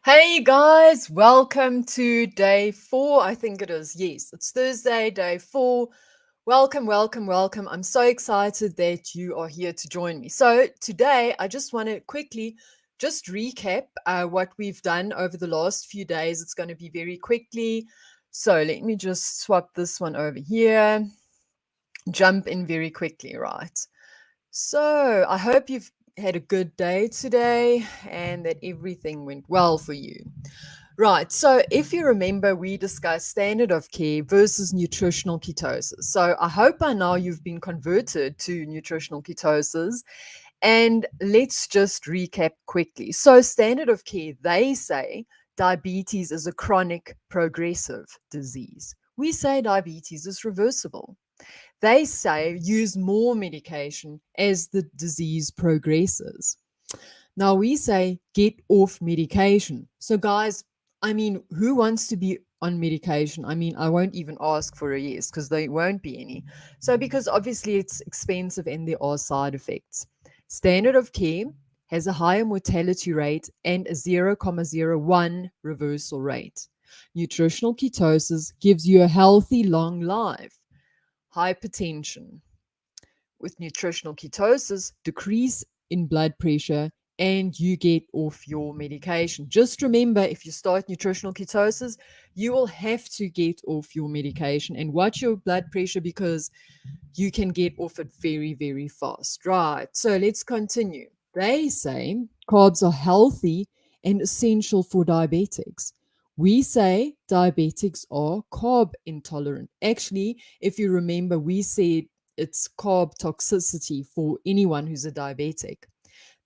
Hey guys, welcome to day 4. I think it is. Yes, it's Thursday, day 4. Welcome, welcome, welcome. I'm so excited that you are here to join me. So, today I just want to quickly just recap what we've done over the last few days. It's going to be very quickly. So, let me just swap this one over here, jump in very quickly, right? So, I hope you've had a good day today and that everything went well for you. Right. So, if you remember, we discussed standard of care versus nutritional ketosis. So, I hope by now you've been converted to nutritional ketosis. And let's just recap quickly. So, standard of care, they say diabetes is a chronic progressive disease. We say diabetes is reversible. They say use more medication as the disease progresses. Now we say get off medication. So, guys, I mean, who wants to be on medication? I mean, I won't even ask for a yes because there won't be any. So, because obviously it's expensive and there are side effects. Standard of care has a higher mortality rate and a 0.01 reversal rate. Nutritional ketosis gives you a healthy long life. Hypertension with nutritional ketosis, decrease in blood pressure, and you get off your medication. Just remember, if you start nutritional ketosis, you will have to get off your medication and watch your blood pressure because you can get off it very, very fast. Right. So let's continue. They say carbs are healthy and essential for diabetics. We say diabetics are carb intolerant. Actually, if you remember, we said it's carb toxicity for anyone who's a diabetic.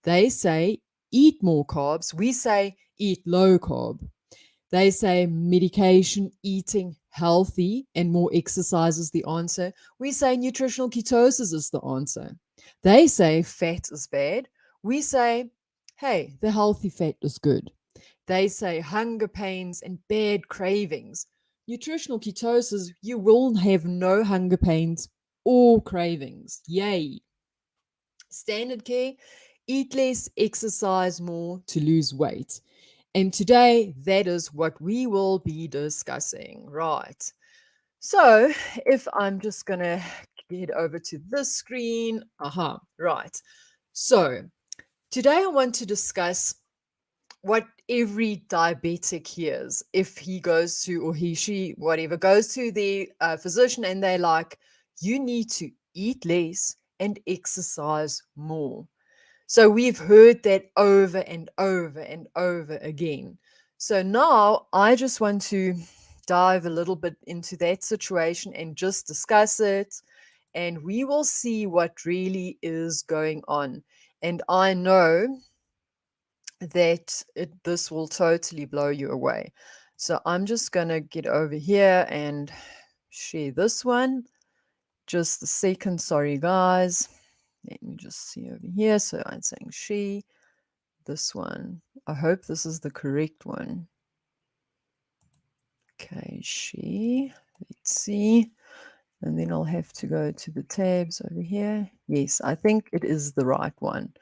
They say eat more carbs. We say eat low carb. They say medication, eating healthy, and more exercise is the answer. We say nutritional ketosis is the answer. They say fat is bad. We say, hey, the healthy fat is good. They say hunger pains and bad cravings. Nutritional ketosis, you will have no hunger pains or cravings. Yay. Standard care, eat less, exercise more to lose weight. And today, that is what we will be discussing, right? So, if I'm just going to head over to this screen, right. So, today I want to discuss what every diabetic hears if he goes to, or he, she, whatever, goes to the physician and they're like, you need to eat less and exercise more. So we've heard that over and over and over again. So now I just want to dive a little bit into that situation and just discuss it. And we will see what really is going on. And I know that this will totally blow you away. So I'm just going to get over here and share this one. Just a second. Sorry, guys. Let me just see over here. So I'm saying she. This one. I hope this is the correct one. Okay, she. Let's see. And then I'll have to go to the tabs over here. Yes, I think it is the right one.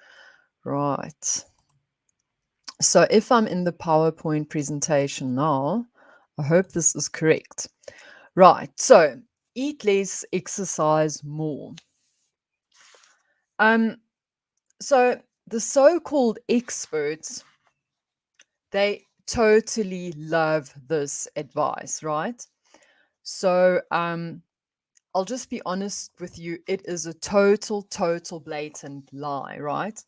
Right. So if I'm in the PowerPoint presentation now, I hope this is correct. Right. So eat less, exercise more. So the so-called experts, they totally love this advice, right? So I'll just be honest with you, it is a total blatant lie, right?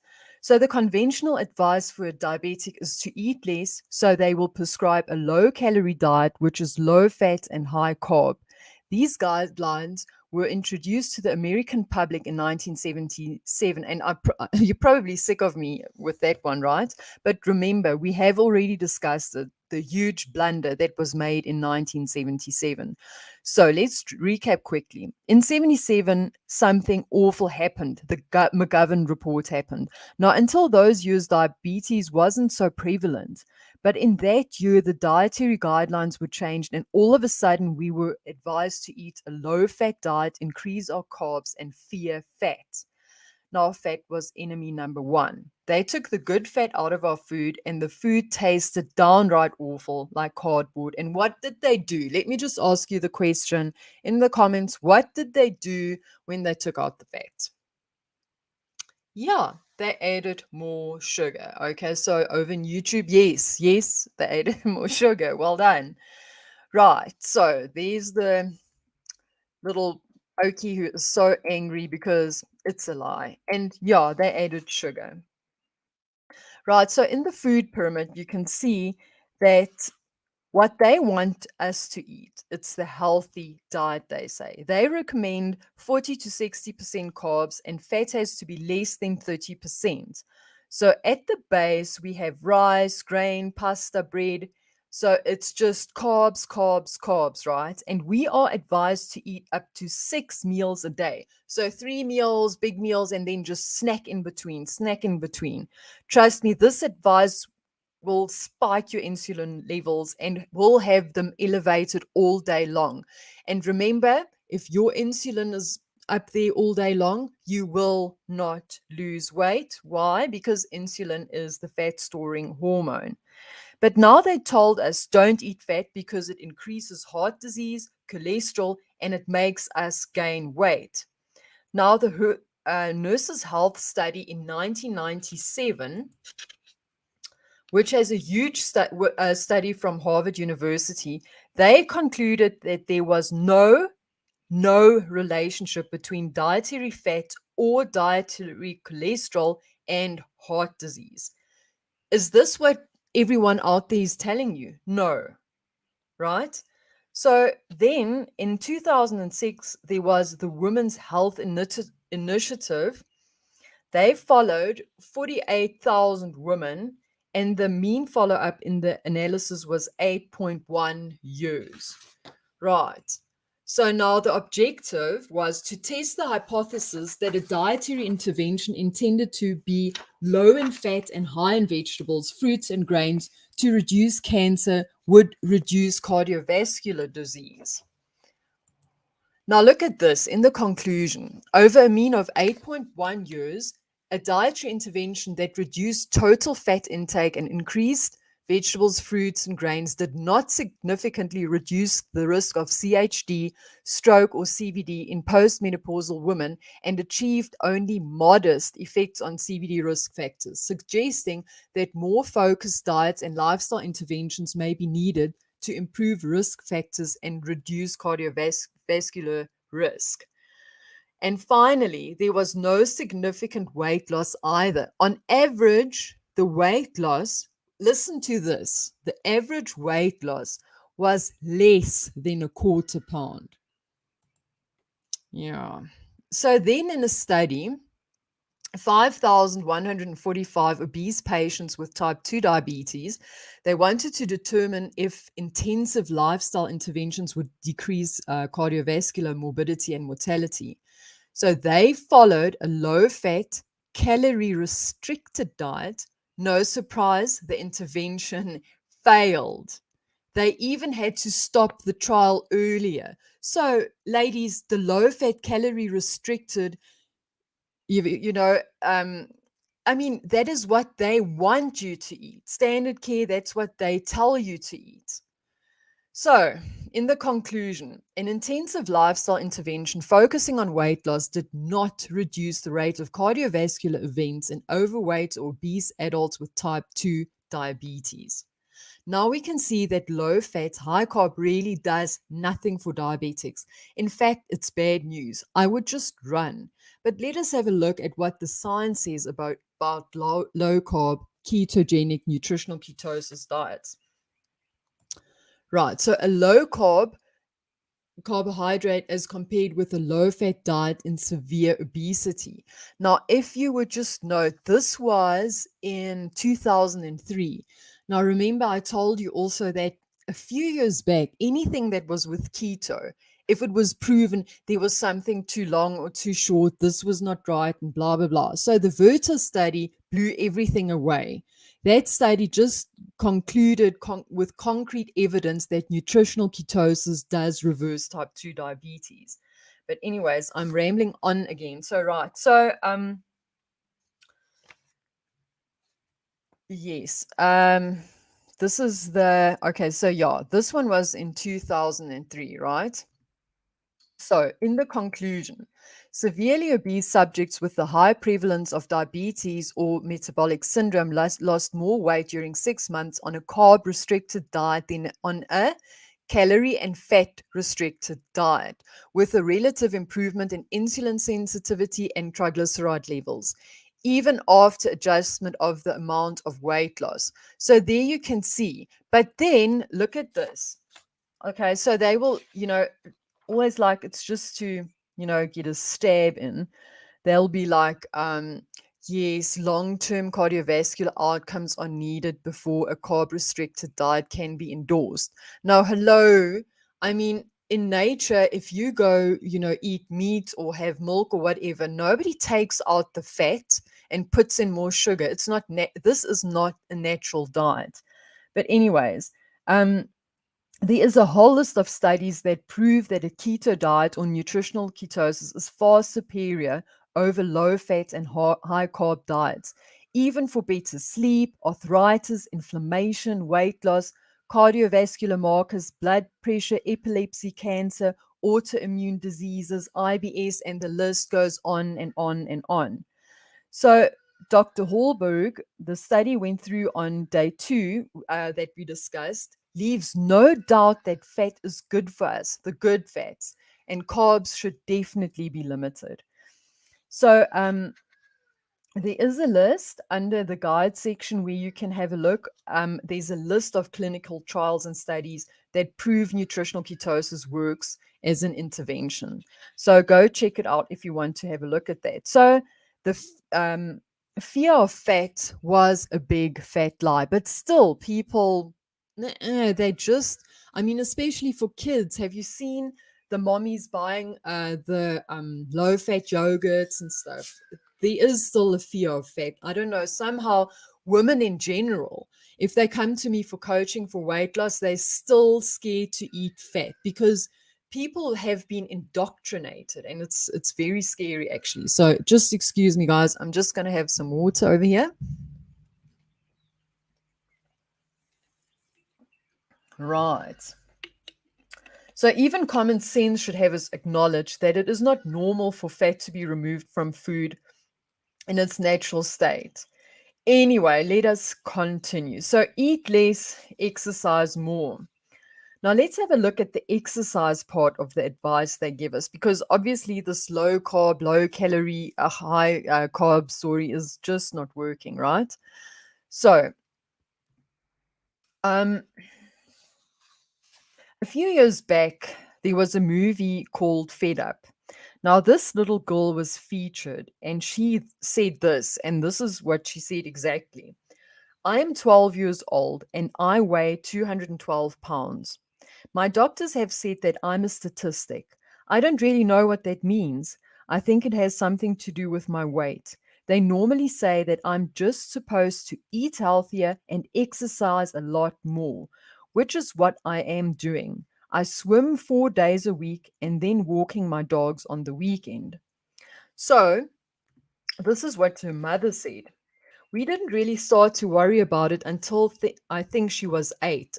So the conventional advice for a diabetic is to eat less, so they will prescribe a low calorie diet, which is low fat and high carb. These guidelines were introduced to the American public in 1977. And you're probably sick of me with that one, right? But remember, we have already discussed it, the huge blunder that was made in 1977. So let's recap quickly. In 77, something awful happened. The McGovern report happened. Now, until those years, diabetes wasn't so prevalent. But in that year, the dietary guidelines were changed, and all of a sudden, we were advised to eat a low fat diet, increase our carbs, and fear fat. Now, fat was enemy number one. They took the good fat out of our food, and the food tasted downright awful, like cardboard. And what did they do? Let me just ask you the question in the comments. What did they do when they took out the fat? Yeah, they added more sugar. Okay, so over on YouTube, yes, they added more sugar. Well done. Right, so there's the little Okie who is so angry because it's a lie. And yeah, they added sugar. Right, so in the food pyramid, you can see that what they want us to eat, it's the healthy diet, they say. They recommend 40 to 60% carbs, and fat has to be less than 30%. So at the base, we have rice, grain, pasta, bread. So it's just carbs, carbs, carbs, right? And we are advised to eat up to 6 meals a day. So 3 meals, big meals, and then just snack in between, snack in between. Trust me, this advice will spike your insulin levels and will have them elevated all day long. And remember, if your insulin is up there all day long, you will not lose weight. Why? Because insulin is the fat storing hormone. But now they told us don't eat fat because it increases heart disease, cholesterol, and it makes us gain weight. Now, the Nurses' Health study in 1997, which has a huge study from Harvard University, they concluded that there was no relationship between dietary fat or dietary cholesterol and heart disease. Is this what everyone out there is telling you? No, right? So then in 2006, there was the Women's Health Initiative. They followed 48,000 women, and the mean follow up in the analysis was 8.1 years. Right. So now the objective was to test the hypothesis that a dietary intervention intended to be low in fat and high in vegetables, fruits, and grains to reduce cancer would reduce cardiovascular disease. Now, look at this in the conclusion. Over a mean of 8.1 years, a dietary intervention that reduced total fat intake and increased vegetables, fruits, and grains did not significantly reduce the risk of CHD, stroke, or CVD in postmenopausal women and achieved only modest effects on CVD risk factors, suggesting that more focused diets and lifestyle interventions may be needed to improve risk factors and reduce cardiovascular risk. And finally, there was no significant weight loss either. On average, the weight loss, listen to this, the average weight loss was less than a quarter pound. Yeah. So then in a study, 5,145 obese patients with type 2 diabetes, they wanted to determine if intensive lifestyle interventions would decrease cardiovascular morbidity and mortality. So they followed a low-fat, calorie-restricted diet. No surprise, the intervention failed. They even had to stop the trial earlier. So, ladies, the low-fat, calorie-restricted, I mean, that is what they want you to eat. Standard care, that's what they tell you to eat. So, in the conclusion, an intensive lifestyle intervention focusing on weight loss did not reduce the rate of cardiovascular events in overweight or obese adults with type 2 diabetes. Now we can see that low fat, high carb really does nothing for diabetics. In fact, it's bad news. I would just run. But let us have a look at what the science says about low carb, ketogenic, nutritional ketosis diets. Right, so a low carb carbohydrate as compared with a low fat diet in severe obesity. Now, if you would just note, this was in 2003. Now, remember, I told you also that a few years back, anything that was with keto, if it was proven there was something too long or too short, this was not right, and blah, blah, blah. So the Verta study blew everything away. That study just concluded with concrete evidence that nutritional ketosis does reverse type 2 diabetes. But anyways, I'm rambling on again. So Yes. This is the okay, so yeah, this one was in 2003, right? So, in the conclusion, severely obese subjects with the high prevalence of diabetes or metabolic syndrome lost more weight during 6 months on a carb restricted diet than on a calorie and fat restricted diet, with a relative improvement in insulin sensitivity and triglyceride levels, even after adjustment of the amount of weight loss. So, there you can see. But then look at this. Okay, so they will, always like it's just to, get a stab in. They'll be like, yes, long-term cardiovascular outcomes are needed before a carb-restricted diet can be endorsed. Now, hello, I mean, in nature, if you go, eat meat or have milk or whatever, nobody takes out the fat and puts in more sugar. It's not, this is not a natural diet. But anyways, um, there is a whole list of studies that prove that a keto diet or nutritional ketosis is far superior over low fat and high carb diets, even for better sleep, arthritis, inflammation, weight loss, cardiovascular markers, blood pressure, epilepsy, cancer, autoimmune diseases, IBS, and the list goes on and on and on. So, Dr. Hallberg, the study went through on day two that we discussed, leaves no doubt that fat is good for us, the good fats, and carbs should definitely be limited. So, there is a list under the guide section where you can have a look. There's a list of clinical trials and studies that prove nutritional ketosis works as an intervention. So go check it out if you want to have a look at that. So the fear of fat was a big fat lie, but still, people, they just, I mean, especially for kids, have you seen the mommies buying the low fat yogurts and stuff? There is still a fear of fat. I don't know, somehow women in general, if they come to me for coaching for weight loss, they're still scared to eat fat because people have been indoctrinated and it's very scary actually. So just excuse me guys, I'm just going to have some water over here. Right. So even common sense should have us acknowledge that it is not normal for fat to be removed from food in its natural state. Anyway, let us continue. So, eat less, exercise more. Now, let's have a look at the exercise part of the advice they give us because obviously, this low carb, low calorie, high carb story is just not working, right? So, um, a few years back, there was a movie called Fed Up. Now, this little girl was featured and she said this, and this is what she said exactly. I am 12 years old and I weigh 212 pounds. My doctors have said that I'm a statistic. I don't really know what that means. I think it has something to do with my weight. They normally say that I'm just supposed to eat healthier and exercise a lot more, which is what I am doing. I swim 4 days a week and then walking my dogs on the weekend. So, this is what her mother said. We didn't really start to worry about it until I think she was 8.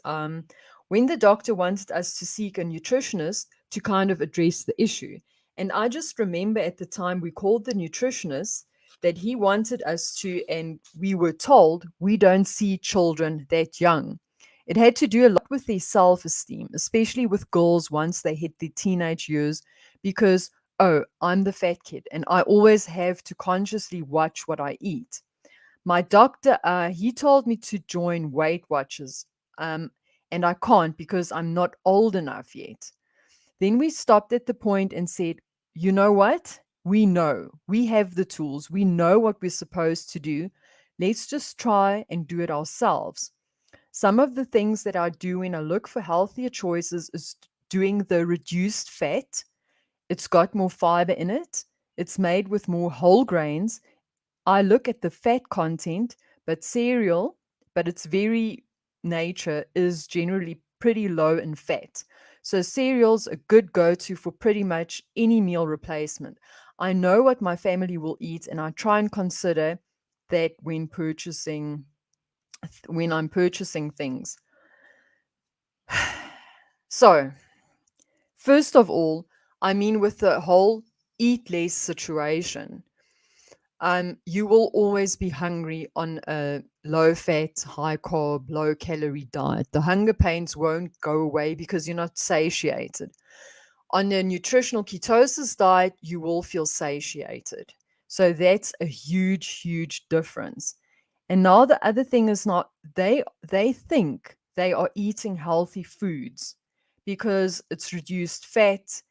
When the doctor wanted us to seek a nutritionist to kind of address the issue. And I just remember at the time we called the nutritionist that he wanted us to, and we were told we don't see children that young. It had to do a lot with their self esteem, especially with girls once they hit their teenage years, because, oh, I'm the fat kid, and I always have to consciously watch what I eat. My doctor, he told me to join Weight Watchers, and I can't because I'm not old enough yet. Then we stopped at the point and said, you know what? We know. We have the tools. We know what we're supposed to do. Let's just try and do it ourselves. Some of the things that I do when I look for healthier choices is doing the reduced fat. It's got more fiber in it. It's made with more whole grains. I look at the fat content, but its very nature is generally pretty low in fat. So cereal's a good go-to for pretty much any meal replacement. I know what my family will eat, and I try and consider that when purchasing when I'm purchasing things. So, first of all, I mean, with the whole eat less situation, you will always be hungry on a low fat, high carb, low calorie diet. The hunger pains won't go away because you're not satiated. On a nutritional ketosis diet, you will feel satiated. So that's a huge, huge difference. And now the other thing is not they think they are eating healthy foods because it's reduced fat,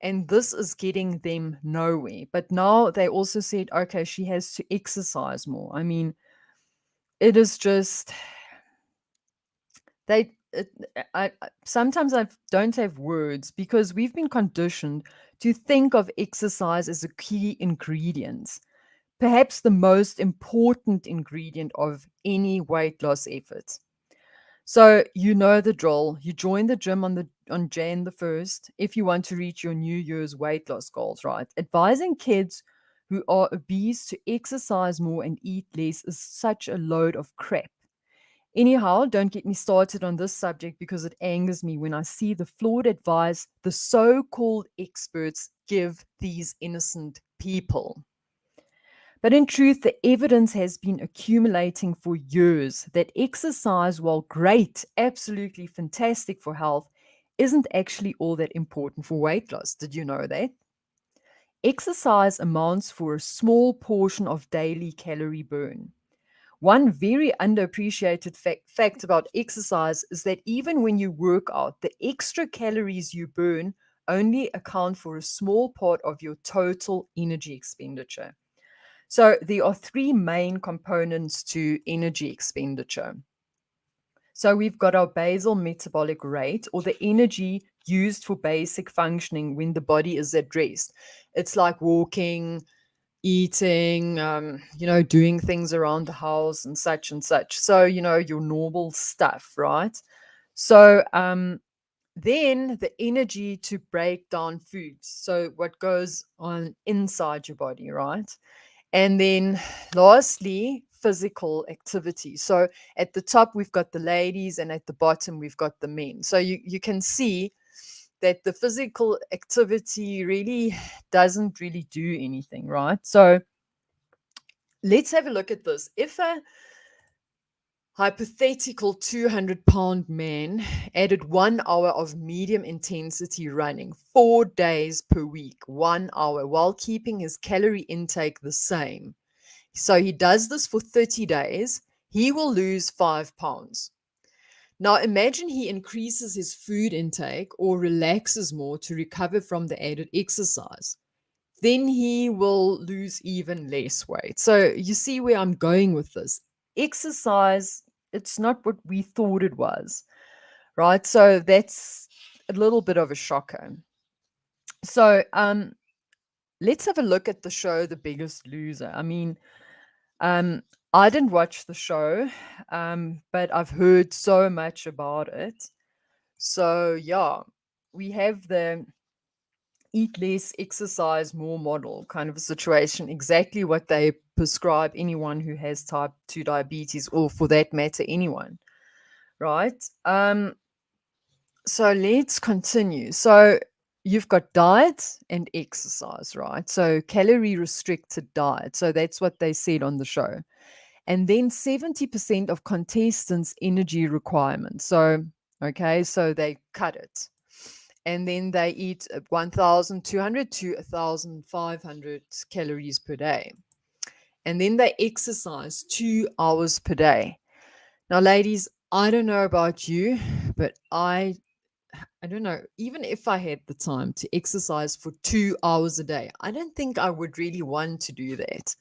and this is getting them nowhere. But now they also said, okay, she has to exercise more. I mean, it is just they. Sometimes I don't have words because we've been conditioned to think of exercise as a key ingredient, perhaps the most important ingredient of any weight loss effort. So you know the drill. You join the gym on Jan the 1st if you want to reach your New Year's weight loss goals, right? Advising kids who are obese to exercise more and eat less is such a load of crap. Anyhow, don't get me started on this subject because it angers me when I see the flawed advice the so called experts give these innocent people. But in truth, the evidence has been accumulating for years that exercise, while great, absolutely fantastic for health, isn't actually all that important for weight loss. Did you know that? Exercise amounts for a small portion of daily calorie burn. One very underappreciated fact about exercise is that even when you work out, the extra calories you burn only account for a small part of your total energy expenditure. So there are three main components to energy expenditure. So we've got our basal metabolic rate, or the energy used for basic functioning when the body is at rest. It's like walking, eating, doing things around the house and such and such. So, your normal stuff, right? So, then the energy to break down foods. So, what goes on inside your body, right? And then lastly, physical activity. So at the top, we've got the ladies, and at the bottom, we've got the men. So you can see that the physical activity really doesn't really do anything, right? So let's have a look at this. If a hypothetical 200-pound man added 1 hour of medium intensity running 4 days per week, 1 hour, while keeping his calorie intake the same, so he does this for 30 days, he will lose 5 pounds. Now imagine he increases his food intake or relaxes more to recover from the added exercise. Then he will lose even less weight. So you see where I'm going with this. Exercise, it's not what we thought it was, right? So that's a little bit of a shocker. So let's have a look at the show The Biggest Loser. I mean, I didn't watch the show, but I've heard so much about it. So yeah, we have the eat less, exercise more model kind of a situation, exactly what they prescribe anyone who has type 2 diabetes, or for that matter, anyone, right? So let's continue. So you've got diet and exercise, right? So calorie restricted diet. So that's what they said on the show. And then 70% of contestants' energy requirements. So, okay, so they cut it. And then they eat 1,200 to 1,500 calories per day. And then they exercise 2 hours per day. Now, ladies, I don't know about you, but I don't know, even if I had the time to exercise for 2 hours a day, I don't think I would really want to do that.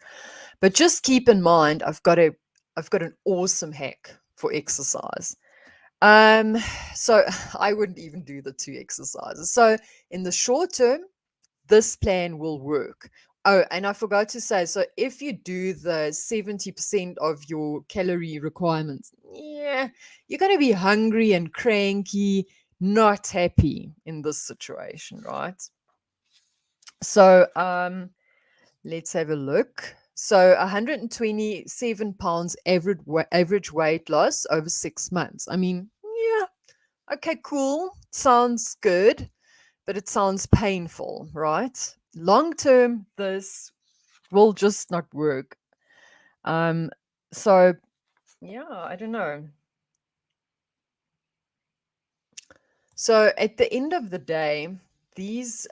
But just keep in mind, I've got an awesome hack for exercise. Um, so I wouldn't even do the two exercises. So in the short term, this plan will work. Oh, and I forgot to say, so if you do the 70% of your calorie requirements, yeah, you're going to be hungry and cranky, not happy in this situation, right? So let's have a look. So 127 pounds average weight loss over 6 months. I mean, yeah, okay, cool. Sounds good, but it sounds painful, right? Long term, this will just not work. Um, so yeah, I don't know. So at the end of the day, these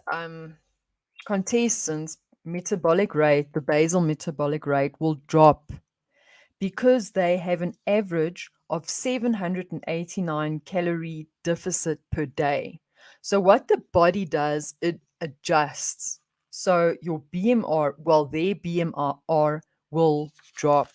contestants' metabolic rate, the basal metabolic rate, will drop because they have an average of 789 calorie deficit per day. So what the body does, it adjusts. So your BMR, well, their BMR will drop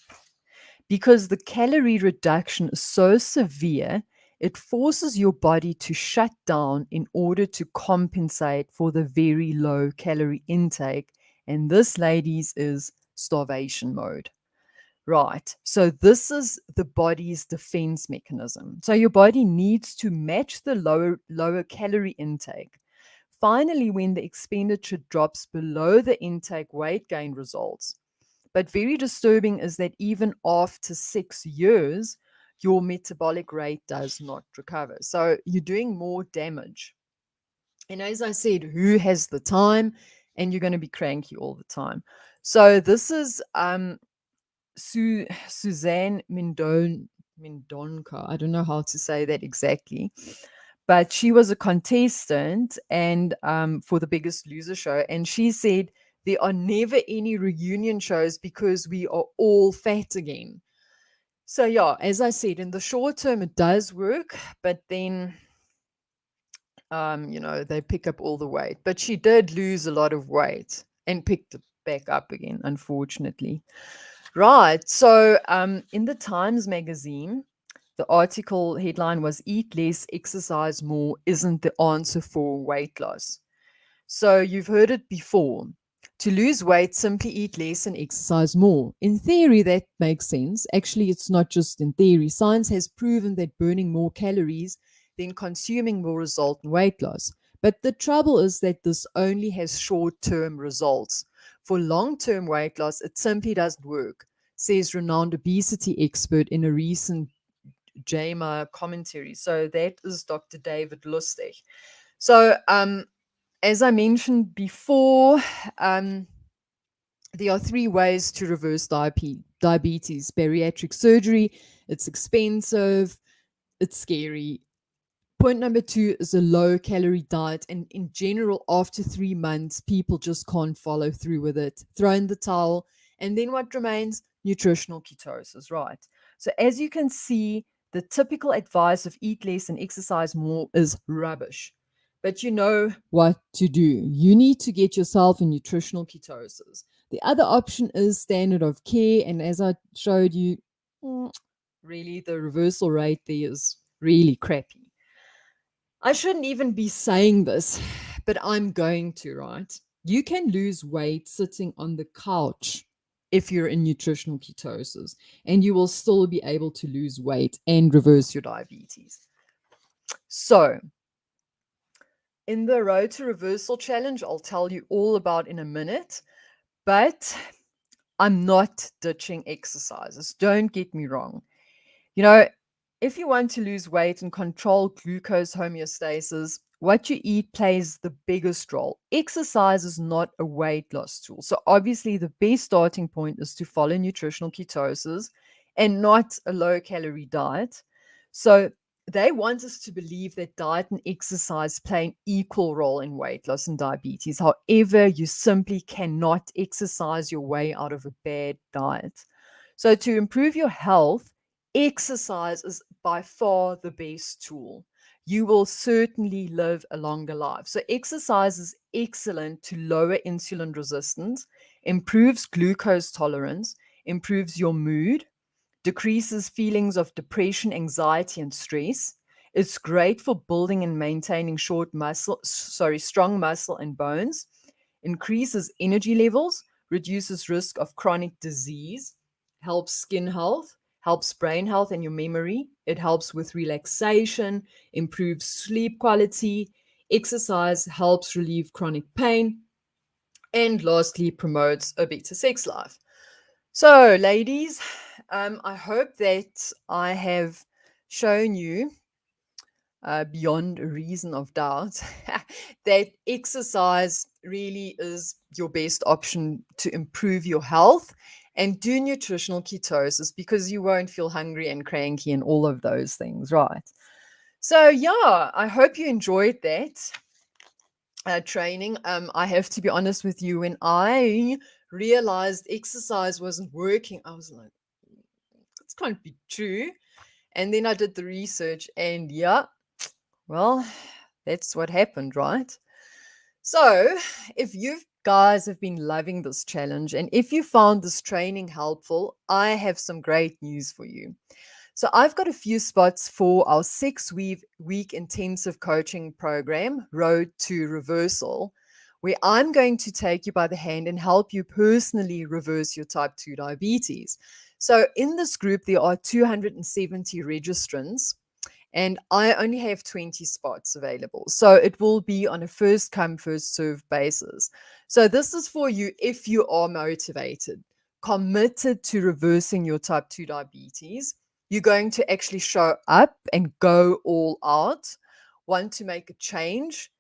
because the calorie reduction is so severe, it forces your body to shut down in order to compensate for the very low calorie intake. And this, ladies, is starvation mode. Right. So this is the body's defense mechanism. So your body needs to match the lower calorie intake. Finally, when the expenditure drops below the intake, weight gain results. But very disturbing is that even after 6 years, your metabolic rate does not recover. So you're doing more damage. And as I said, who has the time? And you're going to be cranky all the time. So this is Suzanne Mendonca. I don't know how to say that exactly, but she was a contestant and for the Biggest Loser show, and she said there are never any reunion shows because we are all fat again. So yeah, as I said, in the short term it does work, but then they pick up all the weight. But she did lose a lot of weight and picked it back up again, unfortunately. Right. So, in the Times magazine, the article headline was Eat Less, Exercise More isn't the answer for weight loss. So, you've heard it before. To lose weight, simply eat less and exercise more. In theory, that makes sense. Actually, it's not just in theory. Science has proven that burning more calories than consuming will result in weight loss. But the trouble is that this only has short term results. For long term weight loss, it simply doesn't work, says renowned obesity expert in a recent JAMA commentary. So that is Dr. David Lustig. So, as I mentioned before, um, there are three ways to reverse diabetes: bariatric surgery. It's expensive, it's scary. Point number two is a low calorie diet. And in general, after 3 months, people just can't follow through with it, throw in the towel. And then what remains? Nutritional ketosis, right? So, as you can see, the typical advice of eat less and exercise more is rubbish. But you know what to do. You need to get yourself in nutritional ketosis. The other option is standard of care. And as I showed you, really, the reversal rate there is really crappy. I shouldn't even be saying this, but I'm going to, right? You can lose weight sitting on the couch if you're in nutritional ketosis, and you will still be able to lose weight and reverse your diabetes. So, in the Road to Reversal Challenge, I'll tell you all about in a minute, but I'm not ditching exercises. Don't get me wrong. You know, if you want to lose weight and control glucose homeostasis, what you eat plays the biggest role. Exercise is not a weight loss tool. So, obviously, the best starting point is to follow nutritional ketosis and not a low calorie diet. So, they want us to believe that diet and exercise play an equal role in weight loss and diabetes. However, you simply cannot exercise your way out of a bad diet. So, to improve your health, exercise is by far the best tool. You will certainly live a longer life. So, exercise is excellent to lower insulin resistance, improves glucose tolerance, improves your mood, decreases feelings of depression, anxiety, and stress. It's great for building and maintaining strong muscle and bones, increases energy levels, reduces risk of chronic disease, helps skin health, helps brain health and your memory. It helps with relaxation, improves sleep quality. Exercise helps relieve chronic pain, and lastly, promotes a better sex life. So, ladies, I hope that I have shown you beyond a reason of doubt that exercise really is your best option to improve your health and do nutritional ketosis because you won't feel hungry and cranky and all of those things, right? So, yeah, I hope you enjoyed that training. I have to be honest with you, when I realized exercise wasn't working, I was like, this can't be true. And then I did the research, and yeah, well, that's what happened, right? So, if you guys have been loving this challenge and if you found this training helpful, I have some great news for you. So, I've got a few spots for our 6-week intensive coaching program, Road to Reversal, where I'm going to take you by the hand and help you personally reverse your type 2 diabetes. So, in this group, there are 270 registrants and I only have 20 spots available. So it will be on a first come, first serve basis. So this is for you if you are motivated, committed to reversing your type 2 diabetes. You're going to actually show up and go all out, want to make a change,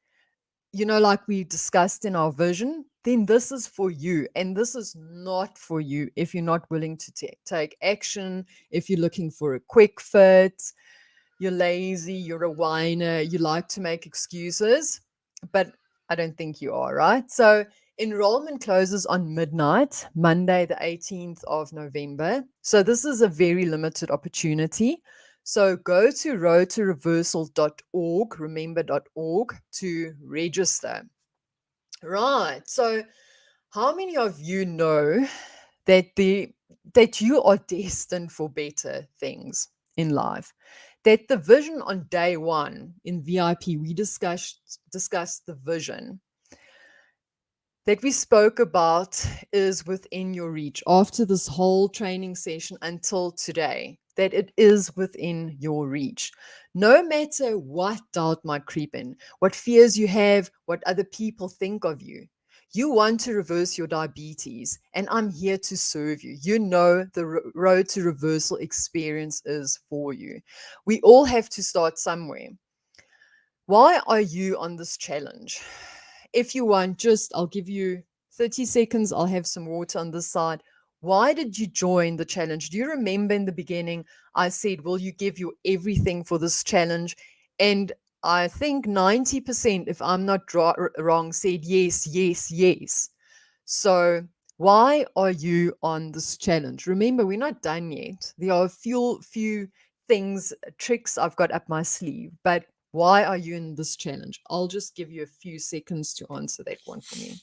like we discussed in our vision, then this is for you. And this is not for you if you're not willing to take action, if you're looking for a quick fix, you're lazy, you're a whiner, you like to make excuses, but I don't think you are, right? So enrollment closes on midnight, Monday, the 18th of November. So this is a very limited opportunity. So go to roadtoreversal.org, remember.org, to register. Right. So how many of you know that you are destined for better things in life? That the vision on day one in VIP, we discussed the vision that we spoke about is within your reach after this whole training session until today, that it is within your reach. No matter what doubt might creep in, what fears you have, what other people think of you, you want to reverse your diabetes, and I'm here to serve you. You know the road to reversal experience is for you. We all have to start somewhere. Why are you on this challenge? If you want, I'll give you 30 seconds. I'll have some water on this side. Why did you join the challenge? Do you remember in the beginning, I said, will you give you everything for this challenge? And I think 90%, if I'm not wrong, said yes, yes, yes. So, why are you on this challenge? Remember, we're not done yet. There are a few things, tricks I've got up my sleeve, but why are you in this challenge? I'll just give you a few seconds to answer that one for me.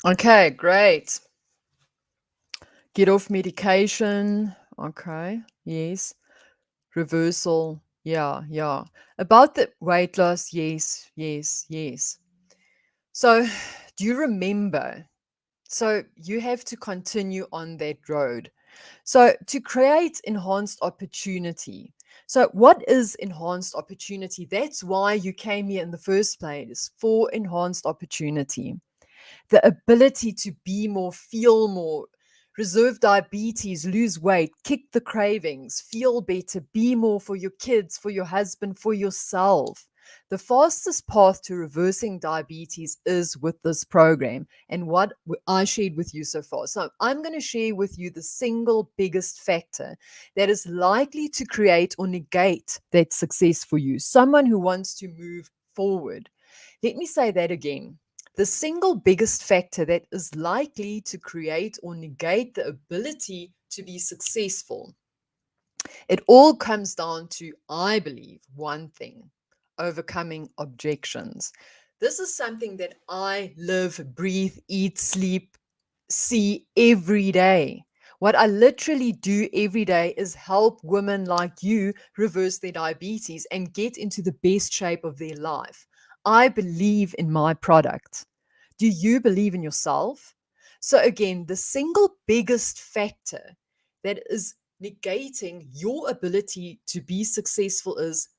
Okay, great. Get off medication. Okay, yes. Reversal. Yeah, yeah. About the weight loss. Yes, yes, yes. So, do you remember? So, you have to continue on that road. So, to create enhanced opportunity. So, what is enhanced opportunity? That's why you came here in the first place, for enhanced opportunity. The ability to be more, feel more, reserve diabetes, lose weight, kick the cravings, feel better, be more for your kids, for your husband, for yourself. The fastest path to reversing diabetes is with this program and what I shared with you so far. So, I'm going to share with you the single biggest factor that is likely to create or negate that success for you, someone who wants to move forward. Let me say that again. the single biggest factor that is likely to create or negate the ability to be successful. It all comes down to, I believe, one thing: overcoming objections. This is something that I live, breathe, eat, sleep, see every day. What I literally do every day is help women like you reverse their diabetes and get into the best shape of their life. I believe in my product. Do you believe in yourself? So, again, the single biggest factor that is negating your ability to be successful is,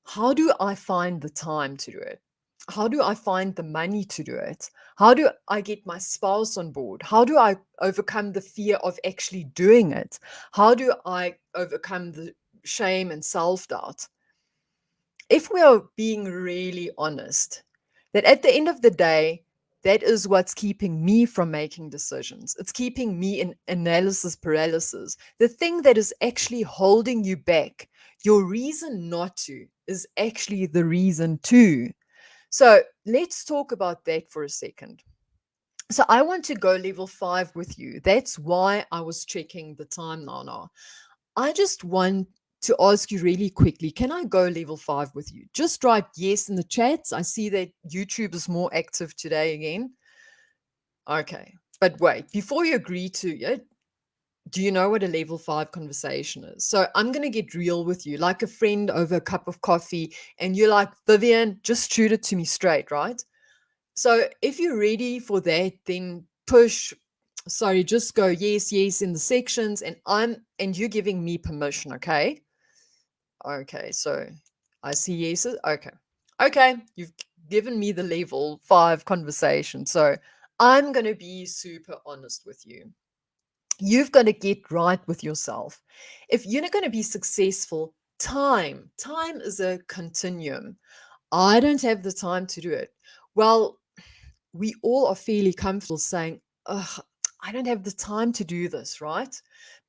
how do I find the time to do it? How do I find the money to do it? How do I get my spouse on board? How do I overcome the fear of actually doing it? How do I overcome the shame and self doubt? If we are being really honest, that at the end of the day, that is what's keeping me from making decisions. It's keeping me in analysis paralysis. The thing that is actually holding you back, your reason not to, is actually the reason to. So let's talk about that for a second. So I want to go level 5 with you. That's why I was checking the time now. I just want to ask you really quickly, can I go level 5 with you? Just write yes in the chats. I see that YouTube is more active today again. Okay. But wait, before you agree to it, do you know what a level 5 conversation is? So I'm going to get real with you, like a friend over a cup of coffee, and you're like, Vivian, just shoot it to me straight, right? So if you're ready for that, then just go yes, yes in the sections, and you're giving me permission, okay? Okay, so I see yeses. Okay. Okay, you've given me the level 5 conversation. So I'm going to be super honest with you. You've got to get right with yourself. If you're going to be successful, time is a continuum. I don't have the time to do it. Well, we all are fairly comfortable saying, ugh, I don't have the time to do this, right?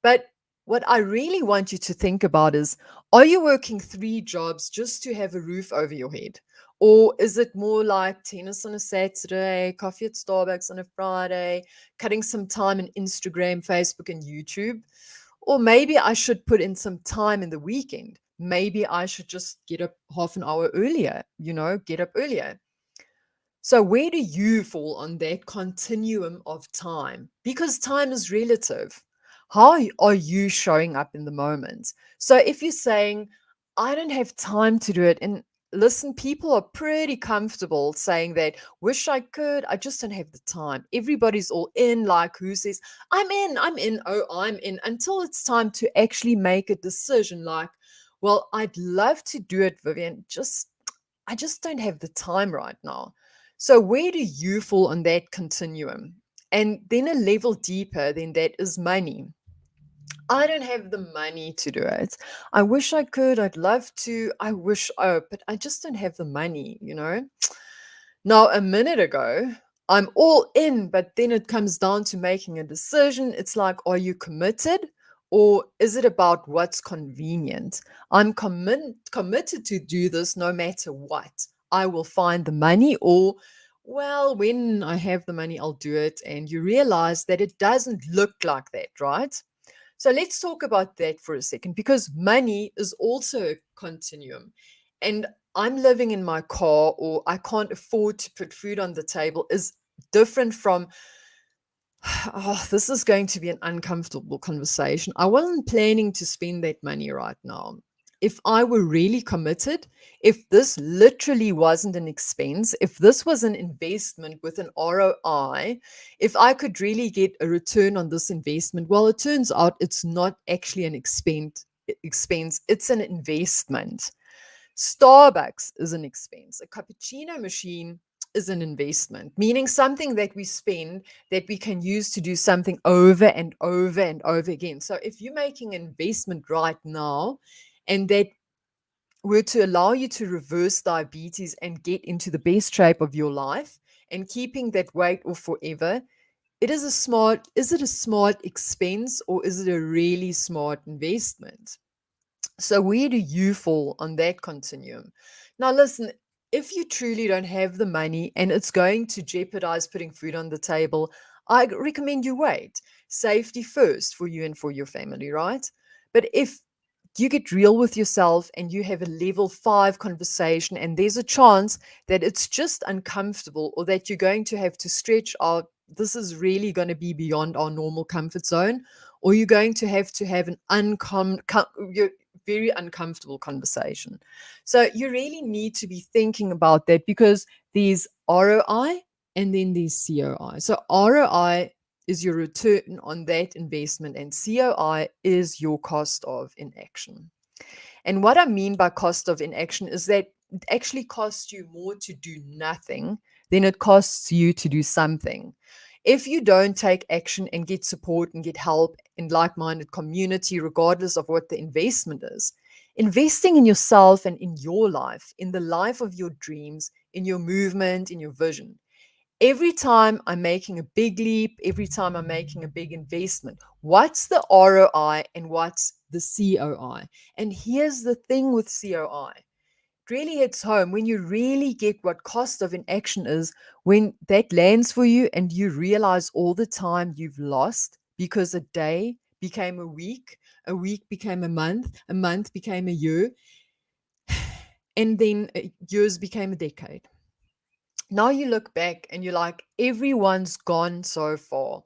But what I really want you to think about is, are you working 3 jobs just to have a roof over your head? Or is it more like tennis on a Saturday, coffee at Starbucks on a Friday, cutting some time in Instagram, Facebook, and YouTube? Or maybe I should put in some time in the weekend. Maybe I should just get up half an hour earlier, get up earlier. So, where do you fall on that continuum of time? Because time is relative. How are you showing up in the moment? So, if you're saying, I don't have time to do it, and listen, people are pretty comfortable saying that, wish I could, I just don't have the time. Everybody's all in, like who says, oh, I'm in, until it's time to actually make a decision like, well, I'd love to do it, Vivian, I just don't have the time right now. So, where do you fall on that continuum? And then a level deeper than that is money. I don't have the money to do it. I wish I could. I'd love to. But I just don't have the money. Now, a minute ago, I'm all in, but then it comes down to making a decision. It's like, are you committed, or is it about what's convenient? I'm committed to do this no matter what. I will find the money, or, well, when I have the money, I'll do it. And you realize that it doesn't look like that, right? So let's talk about that for a second, because money is also a continuum. And I'm living in my car, or I can't afford to put food on the table, is different from, oh, this is going to be an uncomfortable conversation. I wasn't planning to spend that money right now. If I were really committed, if this literally wasn't an expense, if this was an investment with an ROI, if I could really get a return on this investment, well, it turns out it's not actually an expense, it's an investment. Starbucks is an expense. A cappuccino machine is an investment, meaning something that we spend that we can use to do something over and over and over again. So if you're making an investment right now, and that were to allow you to reverse diabetes and get into the best shape of your life and keeping that weight off forever, is it a smart expense, or is it a really smart investment? So where do you fall on that continuum? Now listen, If you truly don't have the money and it's going to jeopardize putting food on the table, I recommend you wait. Safety first for you and for your family, right? But if you get real with yourself and you have a level 5 conversation and there's a chance that it's just uncomfortable or that you're going to have to stretch out, this is really going to be beyond our normal comfort zone, or you're going to have an very uncomfortable conversation. So you really need to be thinking about that, because there's ROI and then there's COI. So ROI is your return on that investment, and COI is your cost of inaction. And what I mean by cost of inaction is that it actually costs you more to do nothing than it costs you to do something. If you don't take action and get support and get help in like minded community, regardless of what the investment is, investing in yourself and in your life, in the life of your dreams, in your movement, in your vision. Every time I'm making a big leap, every time I'm making a big investment, what's the ROI and what's the COI? And here's the thing with COI. It really hits home when you really get what cost of inaction is, when that lands for you and you realize all the time you've lost because a day became a week became a month became a year, and then years became a decade. Now you look back and you're like, everyone's gone so far.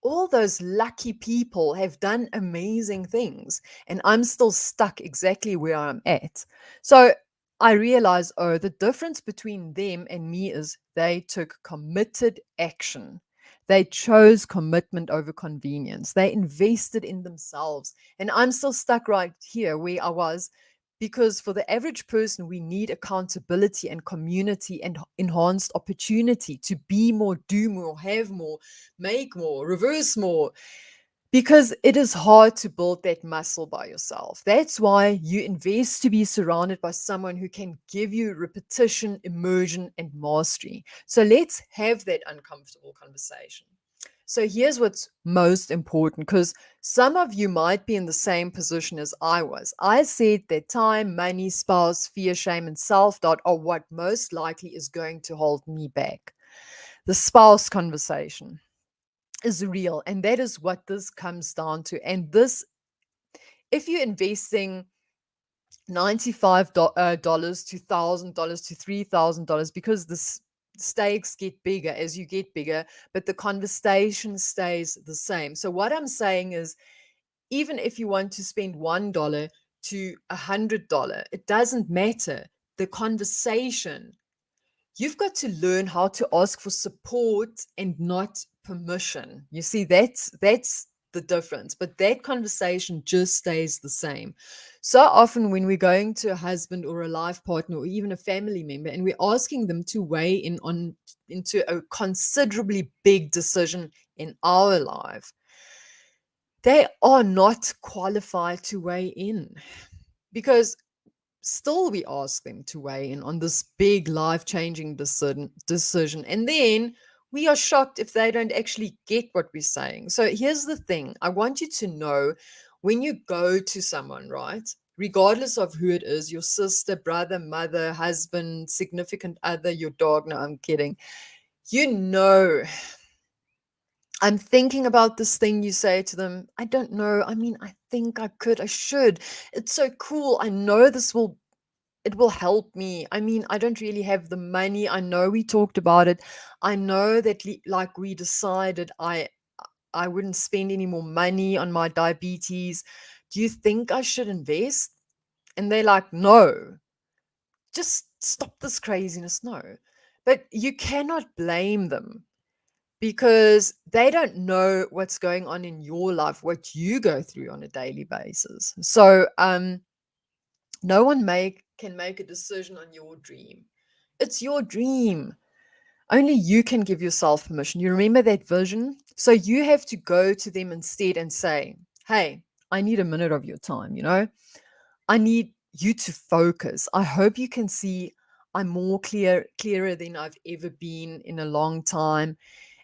All those lucky people have done amazing things, and I'm still stuck exactly where I'm at. So I realize, oh, the difference between them and me is they took committed action. They chose commitment over convenience. They invested in themselves. And I'm still stuck right here where I was, because for the average person, we need accountability and community and enhanced opportunity to be more, do more, have more, make more, reverse more, because it is hard to build that muscle by yourself. That's why you invest to be surrounded by someone who can give you repetition, immersion, and mastery. So let's have that uncomfortable conversation. So here's what's most important, because some of you might be in the same position as I was. I said that time, money, spouse, fear, shame, and self doubt are what most likely is going to hold me back. The spouse conversation is real, and that is what this comes down to. And this, if you're investing $95 to $1,000 to $3,000, because the stakes get bigger as you get bigger, but the conversation stays the same. So what I'm saying is, even if you want to spend $1 to $100, it doesn't matter. The conversation, you've got to learn how to ask for support and not permission. You see, that's the difference. But that conversation just stays the same. So often when we're going to a husband or a life partner or even a family member and we're asking them to weigh in on into a considerably big decision in our life, they are not qualified to weigh in, because still we ask them to weigh in on this big life-changing decision, and then we are shocked if they don't actually get what we're saying. So here's the thing. I want you to know, when you go to someone, right, regardless of who it is, your sister, brother, mother, husband, significant other, your dog, no, I'm kidding, you know, I'm thinking about this thing, you say to them, I don't know, I mean, I think I could, I should, it's so cool, I know it will help me. I mean, I don't really have the money. I know we talked about it. I know that like we decided I wouldn't spend any more money on my diabetes. Do you think I should invest? And they're like, no, just stop this craziness. No. But you cannot blame them, because they don't know what's going on in your life, what you go through on a daily basis. So, no one can make a decision on your dream. It's your dream. Only you can give yourself permission. You remember that vision? So you have to go to them instead and say, hey, I need a minute of your time, you know? I need you to focus. I hope you can see I'm more clearer than I've ever been in a long time.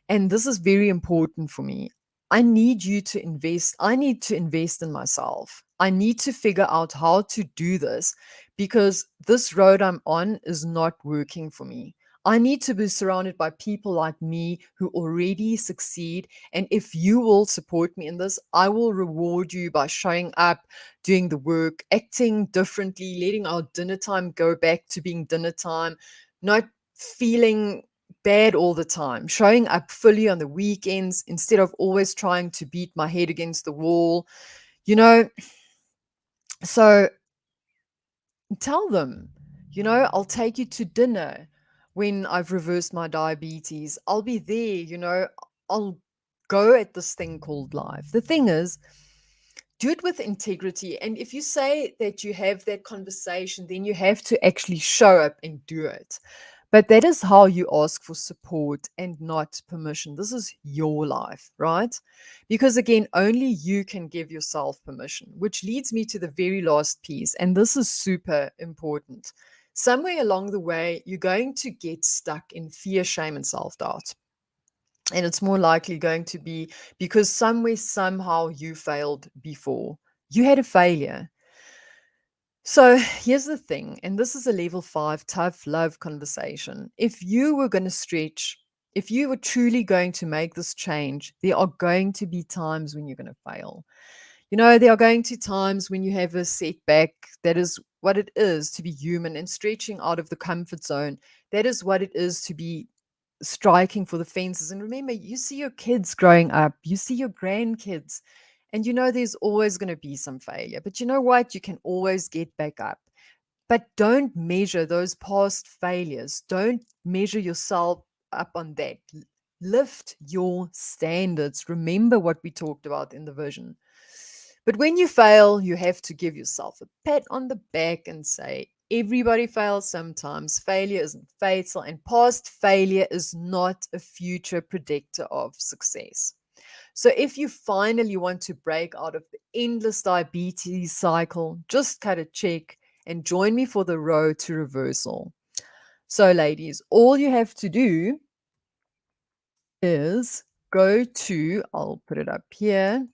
And this is very important for me. I need you to invest. I need to invest in myself. I need to figure out how to do this because this road I'm on is not working for me. I need to be surrounded by people like me who already succeed. And if you will support me in this, I will reward you by showing up, doing the work, acting differently, letting our dinner time go back to being dinner time, not feeling bad all the time, showing up fully on the weekends instead of always trying to beat my head against the wall. You know, so tell them, I'll take you to dinner when I've reversed my diabetes. I'll be there, I'll go at this thing called life. The thing is, do it with integrity. And if you say that you have that conversation, then you have to actually show up and do it. But that is how you ask for support and not permission. This is your life, right? Because again, only you can give yourself permission, which leads me to the very last piece. And this is super important. Somewhere along the way, you're going to get stuck in fear, shame, and self doubt. And it's more likely going to be because somewhere, somehow you failed before. You had a failure. So here's the thing, and this is a level 5 tough love conversation. If you were going to stretch, if you were truly going to make this change, there are going to be times when you're going to fail. There are going to times when you have a setback. That is what it is to be human and stretching out of the comfort zone. That is what it is to be striking for the fences. And remember, you see your kids growing up, you see your grandkids, and there's always going to be some failure. But you know what? You can always get back up. But don't measure those past failures. Don't measure yourself up on that. Lift your standards. Remember what we talked about in the vision. But when you fail, you have to give yourself a pat on the back and say, everybody fails sometimes. Failure isn't fatal, and past failure is not a future predictor of success. So, if you finally want to break out of the endless diabetes cycle, just cut a check and join me for the road to reversal. So, ladies, all you have to do is go to, I'll put it up here,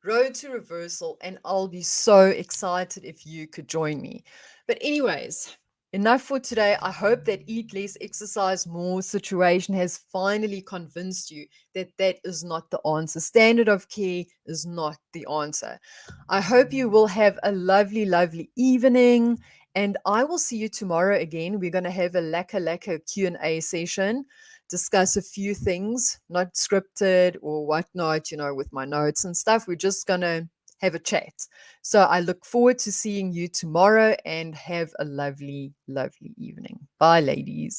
Road to Reversal, and I'll be so excited if you could join me. But, anyways, enough for today. I hope that eat less, exercise more situation has finally convinced you that that is not the answer. Standard of care is not the answer. I hope you will have a lovely, lovely evening, and I will see you tomorrow again. We're going to have a lacquer Q&A session, discuss a few things, not scripted or whatnot, with my notes and stuff. We're just going to have a chat. So I look forward to seeing you tomorrow and have a lovely, lovely evening. Bye, ladies.